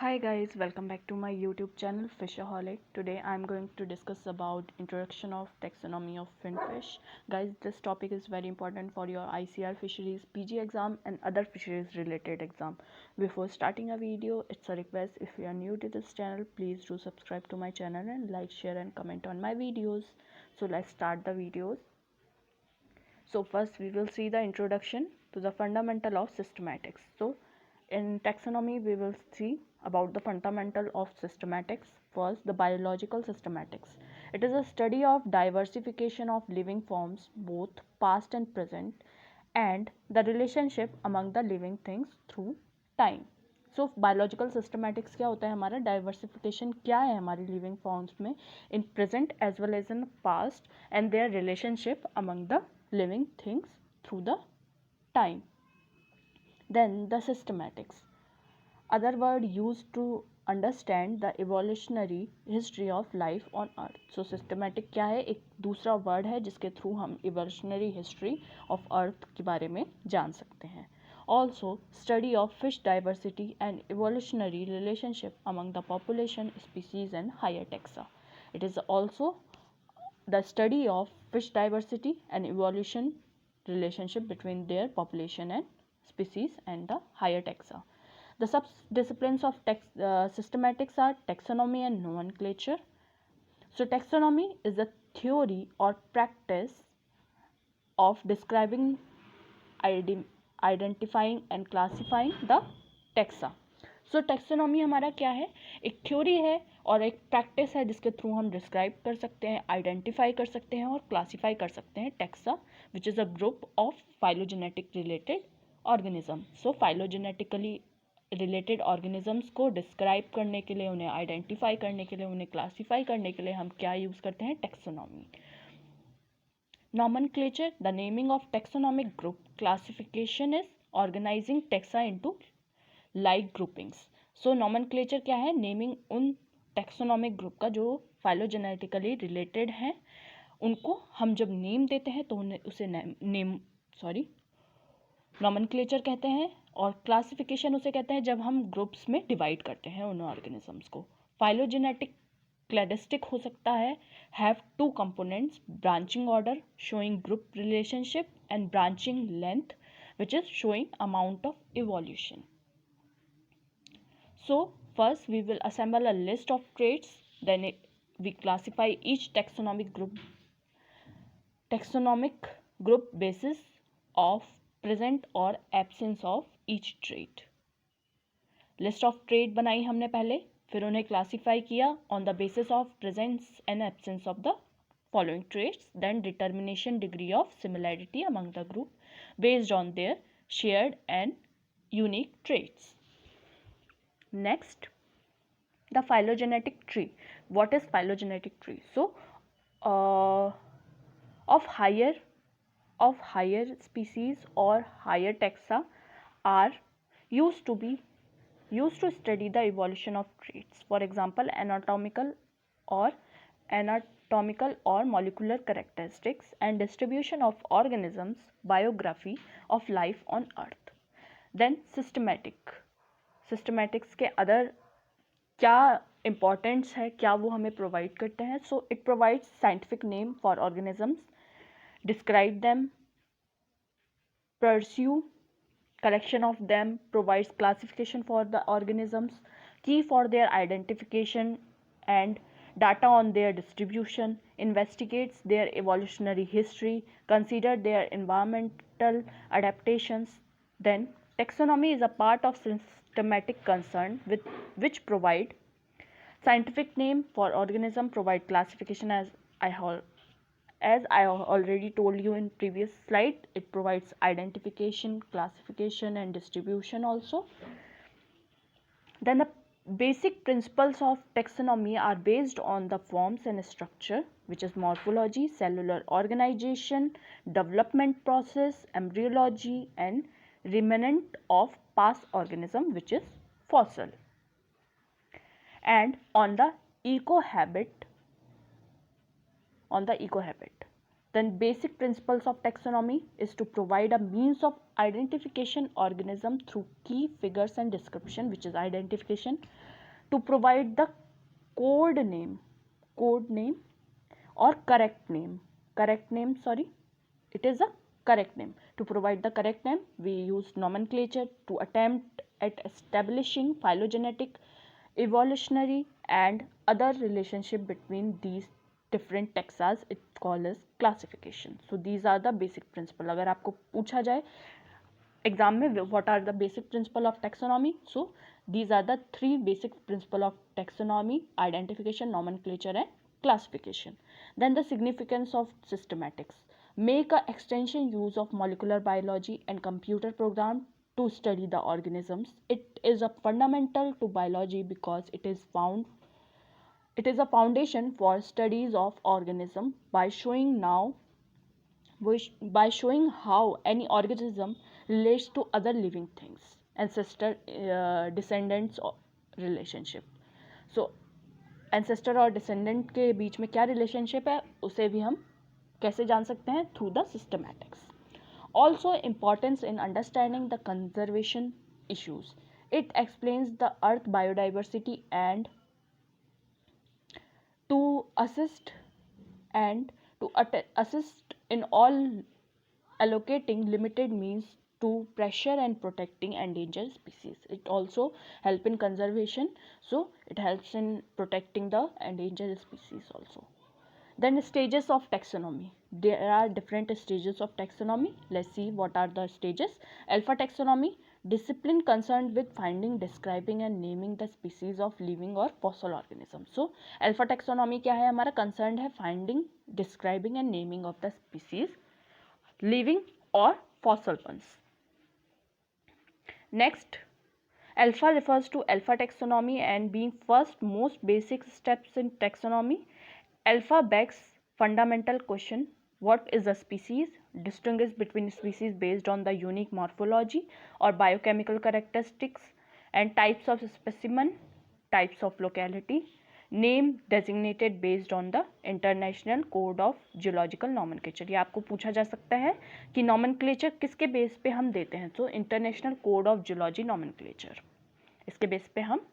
Hi guys, welcome back to my YouTube channel Fishaholic. Today I'm going to discuss about introduction of taxonomy of finfish. Guys, this topic is very important for your ICR fisheries PG exam and other fisheries related exam. Before starting a video, it's a request, if you are new to this channel, please do subscribe to my channel and like, share and comment on my videos. So let's start the videos. So first we will see the introduction to the fundamental of systematics. So in taxonomy we will see about the fundamental of systematics. First, the biological systematics. It is a study of diversification of living forms, both past and present, and the relationship among the living things through time. So biological systematics क्या होता है हमारा, diversification क्या है हमारी living forms में in present as well as in past and their relationship among the living things through the time. Then the systematics, other word used to understand the evolutionary history of life on earth. So systematic क्या है, एक दूसरा word है जिसके through हम evolutionary history of earth के बारे में जान सकते हैं. Also study of fish diversity and evolutionary relationship among the population, species and higher taxa. It is also the study of fish diversity and evolution relationship between their population and species and the higher taxa. The sub-disciplines of systematics are taxonomy and nomenclature. So taxonomy is a theory or practice of describing, identifying and classifying the taxa. So taxonomy हमारा क्या है, एक theory है और एक practice है जिसके through हम डिस्क्राइब कर सकते हैं, आइडेंटिफाई कर सकते हैं और क्लासीफाई कर सकते हैं taxa, which is a group of phylogenetic related organism. So phylogenetically related organisms को डिस्क्राइब करने के लिए, उन्हें आइडेंटिफाई करने के लिए, उन्हें क्लासीफाई करने के लिए हम क्या यूज़ करते हैं, taxonomy. Nomenclature, the naming of taxonomic group. Classification is organizing taxa into like groupings. So nomenclature क्या है, नेमिंग उन taxonomic group का जो phylogenetically related हैं, उनको हम जब नेम देते हैं तो उन्हें उसे nomenclature कहते हैं, और क्लासिफिकेशन उसे कहते हैं जब हम ग्रुप्स में डिवाइड करते हैं उन ऑर्गेनिजम्स को. फाइलोजेनेटिक क्लैडिस्टिक हो सकता है, have two components, branching order showing group relationship and branching length which is showing amount of evolution. So first we will assemble a list of traits, then we classify each taxonomic group basis of present or absence of each trait. List of trait बनाई हमने पहले, फिर उन्हें classify किया on the basis of presence and absence of the following traits, then determination degree of similarity among the group based on their shared and unique traits. Next, the phylogenetic tree. What is phylogenetic tree? So of higher species or higher taxa are used to study the evolution of traits. For example, anatomical or molecular characteristics and distribution of organisms, biography of life on earth. Then systematics के other क्या importance है, क्या वो हमें provide करते हैं. So it provides scientific name for organisms, describe them, pursue collection of them, provides classification for the organisms, key for their identification and data on their distribution, investigates their evolutionary history, consider their environmental adaptations. Then taxonomy is a part of systematic concern with which provide scientific name for organism, provide classification as I already told you in previous slide. It provides identification, classification and distribution also. Then the basic principles of taxonomy are based on the forms and structure, which is morphology, cellular organization, development process, embryology and remnant of past organism, which is fossil, and on the eco habit. Then basic principles of taxonomy is to provide a means of identification organism through key figures and description, which is identification, to provide the code name or correct name, sorry, it is a correct name. To provide the correct name, we use nomenclature to attempt at establishing phylogenetic, evolutionary and other relationship between these different taxas. It called as classification. So these are the basic principle. अगर आपको पूछा जाए exam में what are the basic principle of taxonomy, so these are the three basic principle of taxonomy: identification, nomenclature and classification. Then the significance of systematics: make a extension use of molecular biology and computer program to study the organisms. It is a fundamental to biology because it is a foundation for studies of organism by showing how any organism relates to other living things, ancestor descendants relationship. So ancestor और descendant के बीच में क्या relationship है उसे भी हम कैसे जान सकते हैं? Through the systematics. Also importance in understanding the conservation issues. It explains the earth biodiversity and to assist in all allocating limited means to pressure and protecting endangered species. It also help in conservation, so it helps in protecting the endangered species also. Then stages of taxonomy. There are different stages of taxonomy. Let's see what are the stages. Alpha taxonomy, discipline concerned with finding, describing and naming the species of living or fossil organisms. So alpha taxonomy क्या है हमारा? concerned है finding, describing and naming of the species, living or fossil ones. Next, alpha refers to alpha taxonomy and being first most basic steps in taxonomy. Alpha begs fundamental question: what is a species? Distinguish between species based on the unique morphology or biochemical characteristics and types of specimen, types of locality, name designated based on the international code of geological nomenclature. ये आपको पूछा जा सकता है कि nomenclature किसके base पे हम देते हैं? तो international code of geology nomenclature, इसके बेस पे हम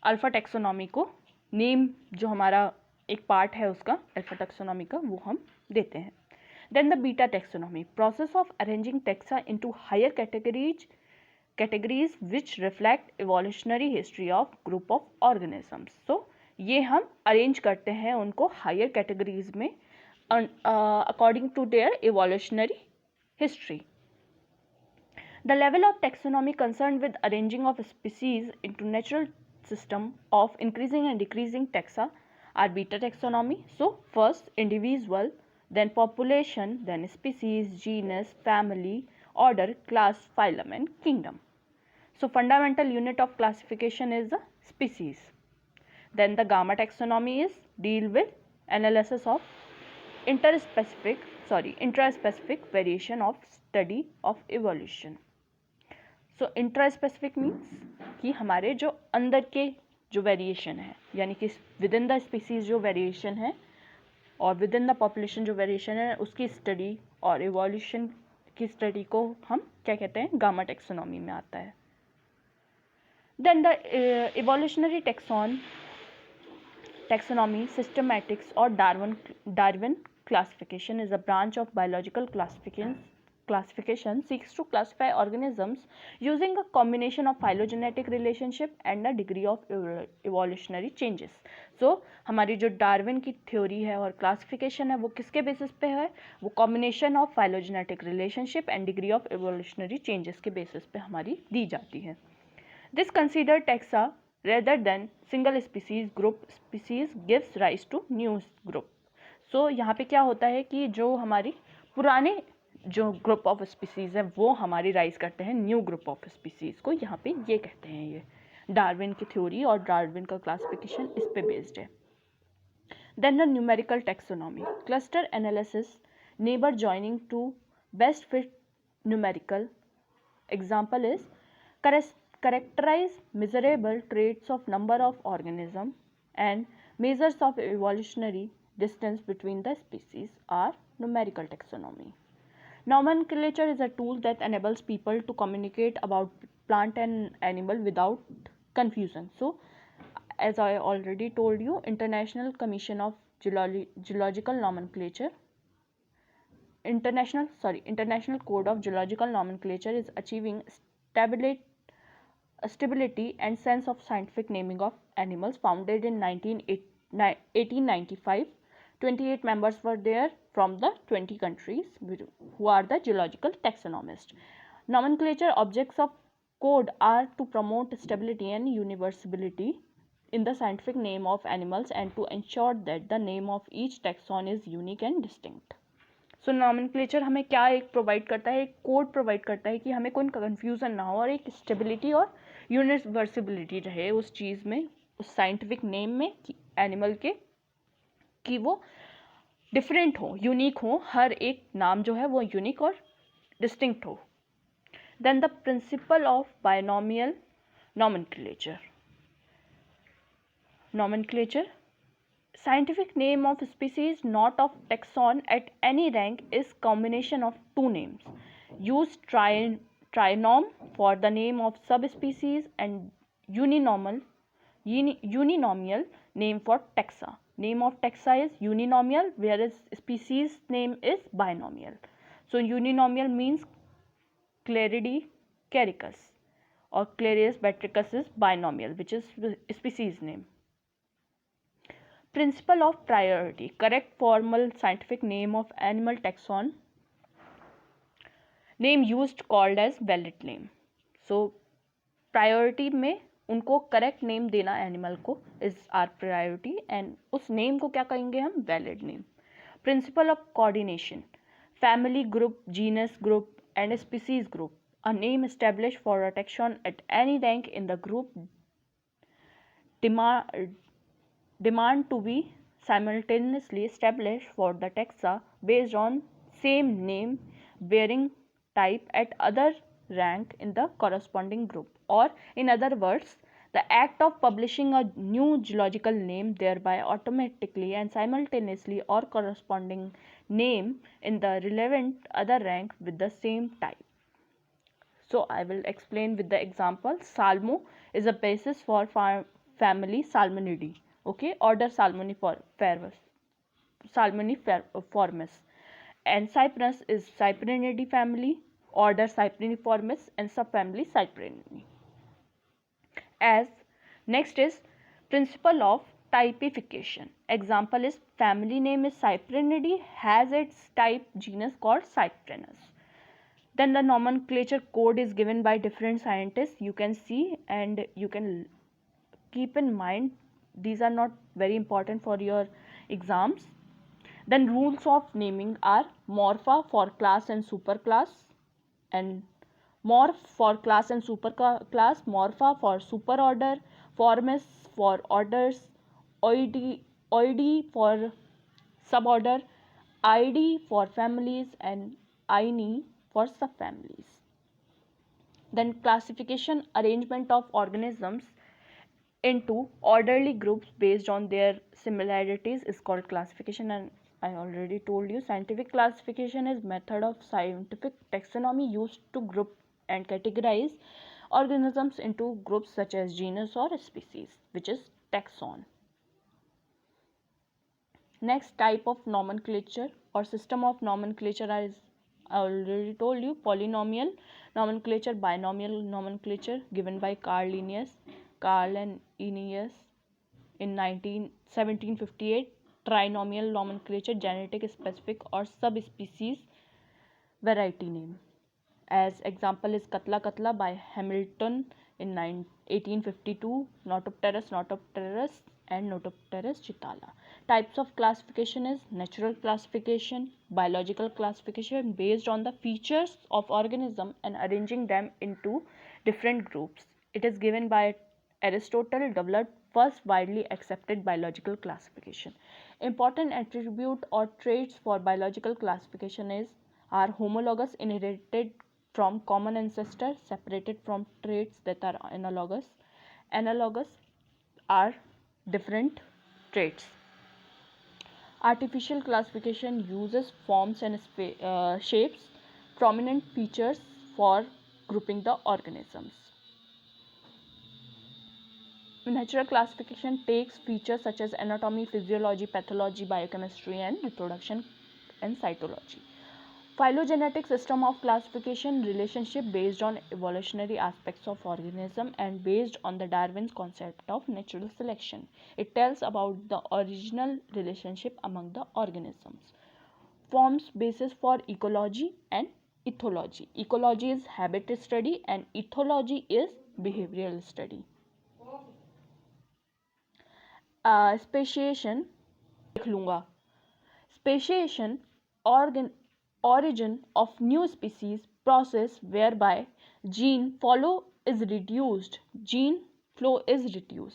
अल्फा टैक्सोनॉमी को नेम, जो हमारा एक पार्ट है उसका अल्फा टैक्सोनॉमी का, वो हम देते हैं. Then the beta taxonomy, process of arranging taxa into higher categories which reflect evolutionary history of group of organisms. So ये हम अरेंज करते हैं उनको हायर कैटेगरीज में according to their evolutionary history. The level of taxonomy concerned with arranging of species into natural system of increasing and decreasing taxa are beta taxonomy. So first individual, then population, then species, genus, family, order, class, phylum and kingdom. So fundamental unit of classification is the species. Then the gamma taxonomy is deal with analysis of intraspecific variation of study of evolution. So intraspecific means कि हमारे जो अंदर के जो variation है, यानी कि with in the species जो वेरिएशन है और विद इन द पॉपुलेशन जो वेरिएशन है, उसकी स्टडी और इवोल्यूशन की स्टडी को हम क्या कहते हैं? गामा टेक्सोनॉमी में आता है. Then the evolutionary taxonomy, systematics or Darwin classification is a branch of biological classification seeks to classify organisms using a combination of phylogenetic relationship and a degree of evolutionary changes. So हमारी जो Darwin की theory है और classification है वो किसके basis पे है? वो combination of phylogenetic relationship and degree of evolutionary changes के बेसिस पे हमारी दी जाती है. This considered taxa rather than single species group species gives rise to new group. So यहाँ पे क्या होता है कि जो हमारी पुराने जो ग्रुप ऑफ स्पीसीज है वो हमारी राइज करते हैं न्यू ग्रुप ऑफ स्पीसीज को. यहाँ पे ये कहते हैं, ये डार्विन की थ्योरी और डार्विन का क्लासिफिकेशन इस पे बेस्ड है. Then the numerical taxonomy, cluster analysis, neighbour joining to best fit numerical. Example is characterize measurable traits of number of organism and measures of evolutionary distance between the species are numerical taxonomy. Nomenclature is a tool that enables people to communicate about plant and animal without confusion. So, as I already told you, International Commission of Geological Nomenclature, International Code of Geological Nomenclature is achieving stability and sense of scientific naming of animals. Founded in 1895, 28 members were there from the 20 countries who are the geological taxonomists. Nomenclature objects of code are to promote stability and universality in the scientific name of animals and to ensure that the name of each taxon is unique and distinct. So nomenclature हमें क्या एक provide करता है, एक code provide करता है कि हमें कोई कन्फ्यूज़न ना हो और एक स्टेबिलिटी और यूनिवर्सिबिलिटी रहे उस चीज़ में, उस साइंटिफिक नेम में, कि एनिमल के कि वो डिफरेंट हो, यूनिक हो, हर एक नाम जो है वो यूनिक और डिस्टिंक्ट हो. Then the principle of binomial nomenclature. Nomenclature. Scientific name of species not of taxon at any rank is combination of two names. Use trinom for the name of subspecies and uninomial name for taxa. Name of taxa is uninomial, whereas species name is binomial. So uninomial means Claridy caricus, or Clarius batricus is binomial, which is species name. Principle of priority. Correct formal scientific name of animal taxon. Name used called as valid name. So priority में उनको correct name देना animal को is our priority, and उस name को क्या कहेंगे हम? Valid name. Principle of coordination. Family group, genus group, and species group. A name established for a taxon at any rank in the group demand to be simultaneously established for the taxa based on same name bearing type at other rank in the corresponding group, or in other words, the act of publishing a new geological name thereby automatically and simultaneously or corresponding name in the relevant other rank with the same type. So I will explain with the example. Salmo is a basis for family Salmonidae. Okay, order Salmoniformes, and Cyprinus is Cyprinidae family, order Cypriniformes, and subfamily Cyprininae. As next is principle of typification. Example is family name is Cyprinidae, has its type genus called Cyprinus. Then the nomenclature code is given by different scientists. You can see, and you can keep in mind, these are not very important for your exams. Then rules of naming are morpha for class and superclass, and morph for class and superclass, morpha for superorder, formes for orders, oide for suborder, id for families, and ine for subfamilies. Then classification, arrangement of organisms into orderly groups based on their similarities is called classification, and I already told you scientific classification is method of scientific taxonomy used to group and categorize organisms into groups such as genus or species, which is taxon. Next type of nomenclature or system of nomenclature is, I already told you, polynomial nomenclature, binomial nomenclature given by Carl and Linnaeus in 1758, trinomial nomenclature, genetic specific or subspecies variety name. As example is Katla by Hamilton in 1852, Notopterus and Notopterus chitala. Types of classification is natural classification, biological classification based on the features of organism and arranging them into different groups. It is given by Aristotle, developed first widely accepted biological classification. Important attribute or traits for biological classification are homologous, inherited from common ancestors, separated from traits that are analogous. Analogous are different traits. Artificial classification uses forms and shapes, prominent features for grouping the organisms. Natural classification takes features such as anatomy, physiology, pathology, biochemistry, and reproduction and cytology. Phylogenetic system of classification relationship based on evolutionary aspects of organism and based on the Darwin's concept of natural selection. It tells about the original relationship among the organisms. Forms basis for ecology and ethology. Ecology is habit study and ethology is behavioral study. Speciation देख लूँगा. Speciation, origin of new species, process whereby gene flow is reduced.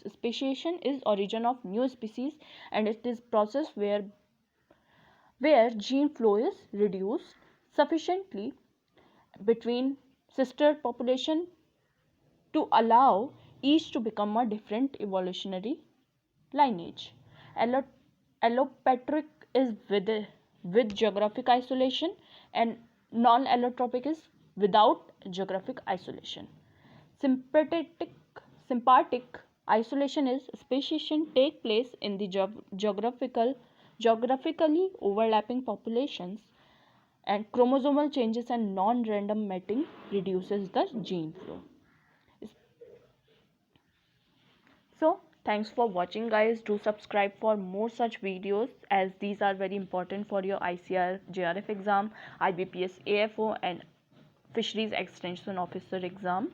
Speciation is origin of new species and it is process where gene flow is reduced sufficiently between sister population to allow each to become a different evolutionary lineage. Allopatric is with geographic isolation and non-allotropic is without geographic isolation. Sympatric isolation is speciation take place in the geographically overlapping populations, and chromosomal changes and non-random mating reduces the gene flow. So thanks for watching guys. Do subscribe for more such videos as these are very important for your ICR JRF exam, IBPS AFO and Fisheries Extension Officer exam.